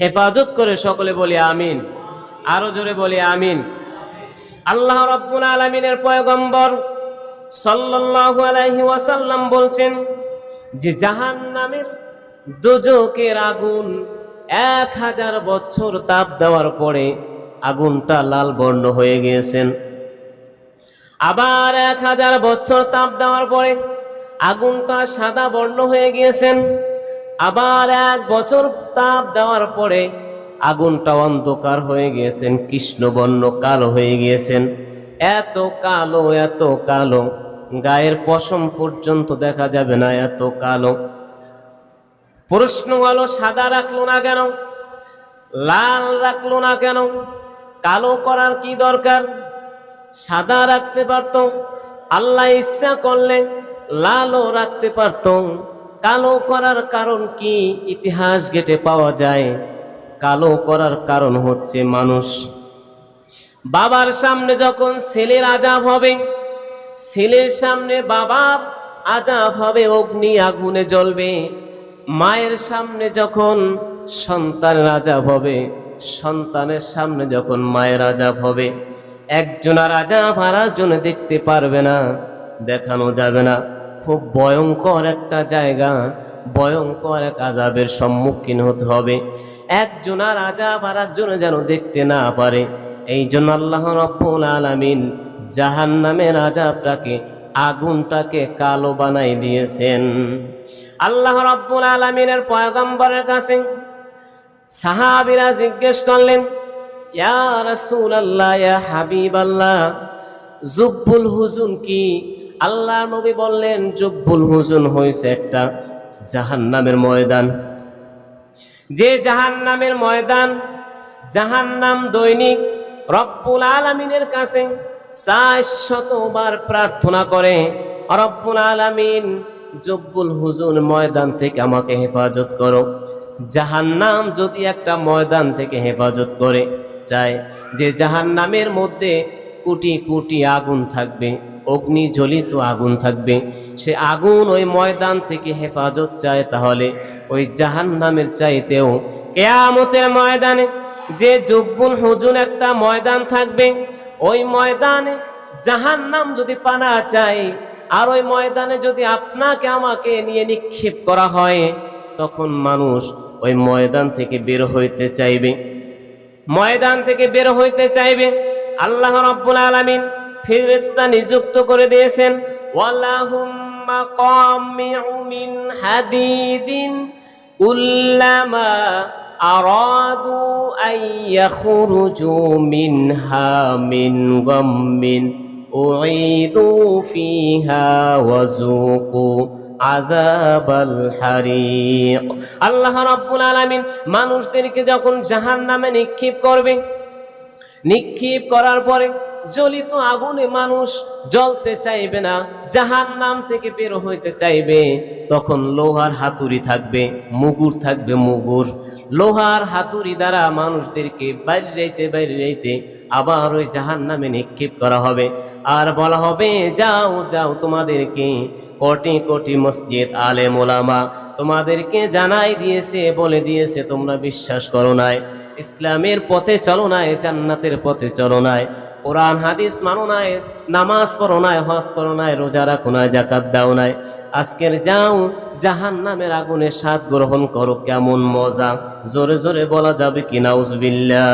হেফাজত করে সকলে বলি আমিন। আরো জোরে বলি আমিন। আল্লাহ রাব্বুল আলামিনের পয়গম্বর সাল্লাল্লাহু আলাইহি ওয়াসাল্লাম বলছেন যে জাহান্নামের দোজখের আগুন 1000 বছর তাপ দেওয়ার পরে আগুনটা লাল বর্ণ হয়ে গিয়েছেন। আবার 1000 বছর তাপ দেওয়ার পরে আগুনটা সাদা বর্ণ হয়ে গিয়েছেন। আবার 1 বছর তাপ দেওয়ার পরে আগুনটা অন্ধকার হয়ে গিয়েছেন, কৃষ্ণবর্ণ কালো হয়ে গিয়েছেন। এত কালো গায়ের পশম পর্যন্ত দেখা যাবে না, এত কালো। প্রশ্ন হলো, সাদা রাখলো না কেন, লাল রাখলো না কেন? কালো করার কি দরকার? সাদা রাখতে পারত, আল্লাহ ইচ্ছা করলে লালও রাখতে পারত। কালো করার কারণ কি? ইতিহাস ঘেটে পাওয়া যায় কালো করার কারণ হচ্ছে মানুষ বাবার সামনে যখন ছেলের আযাব হবে, ছেলের সামনে বাবা আযাব হবে, অগ্নি আগুনে জ্বলবে। মায়ের সামনে যখন সন্তানের আযাব হবে, সন্তানের সামনে যখন মায়ের আযাব হবে, একজনের আযাব আরেকজন দেখতে পারবে না, দেখানো যাবে না। খুব ভয়ঙ্কর একটা জায়গা, ভয়ঙ্কর এক আযাবের সম্মুখীন হতে হবে। একজনের আযাব আরেকজনে যেন দেখতে না পারে। এই জন্য আল্লাহ রাব্বুল আলামিন জাহান্নামের আযাবটাকে, আগুনটাকে কালো বানাই দিয়েছেন। আল্লাহ রাব্বুল আলামিনের পয়গম্বরের কাছে সাহাবীরা জিজ্ঞেস করলেন, ইয়া রাসূলুল্লাহ, ইয়া হাবিবাল্লাহ, জুব্বুল হুজুন কি? আল্লাহ নবী বললেন, জুব্বুল হুজুন হইছে একটা জাহান্নামের ময়দান। যে জাহান্নামের ময়দান, জাহান্নাম দৈনিক রব্বুল আলামিনের কাছে 400 বার প্রার্থনা করে, রব্বুল আলামিন জুব্বুল হুজুন ময়দান থেকে আমাকে হেফাজত করো। জাহান্নাম যদি একটা ময়দান থেকে হেফাজত করে চায়, যে জাহান্নামের মধ্যে কোটি কোটি আগুন থাকবে, অগ্নি জ্বলিত আগুন থাকবে, সে আগুন ওই ময়দান থেকে হেফাজত চায়, তাহলে ওই জাহান্নামের চাইতেও কিয়ামতের ময়দানে যে জুব্বুল হুজুন একটা ময়দান থাকবে, ওই ময়দানে জাহান্নাম যদি পানা চায়, আর ওই ময়দানে যদি আপনাকে আমাকে নিয়ে নিক্ষেপ করা হয়, তখন মানুষ ওই ময়দান থেকে বের হইতে চাইবে, ময়দান থেকে বের হইতে চাইবে। আল্লাহ রাব্বুল আলামিন ফেরেশতা নিযুক্ত করে দিয়েছেন, ওয়ালাহুম মাকামিউ মিন হাদিদিন কুল্লামা আরাদু আইয়াখরুজু মিনহা মিন গাম্মিন উঈদু ফিহা ওয়াযুকু আযাবাল হারিক। আল্লাহ রাব্বুল আলামিন মানুষদেরকে যখন জাহান্নামে নিক্ষেপ করবে, নিক্ষেপ করার পরে জ্বলিত আগুনে মানুষ জ্বলতে চাইবে না, জাহান্নাম থেকে বের হইতে চাইবে, তখন লোহার হাতুড়ি থাকবে, মুগুর থাকবে, মুগুর লোহার হাতুড়ি দ্বারা মানুষদেরকে বাইরে যাইতে আবার ওই জাহান্নামে নিক্ষেপ করা হবে। আর বলা হবে, যাও যাও, তোমাদেরকে কোটি কোটি মসজিদ আলেম ওলামা তোমাদেরকে জানাই দিয়েছে, বলে দিয়েছে, তোমরা বিশ্বাস করো নাই, ইসলামের পথে চলো নাই, জান্নাতের পথে চলো নাই, কোরআন হাদিস মানো নাই, নামাজ পড়ো নাই, হজ করো নাই, রোজা রাখো নাই, যাকাত দাও নাই, আজকের যাও জাহান্নামের আগুনের স্বাদ গ্রহণ করো। কেমন মজা! জোরে জোরে বলা যাবে কি নাউজুবিল্লাহ।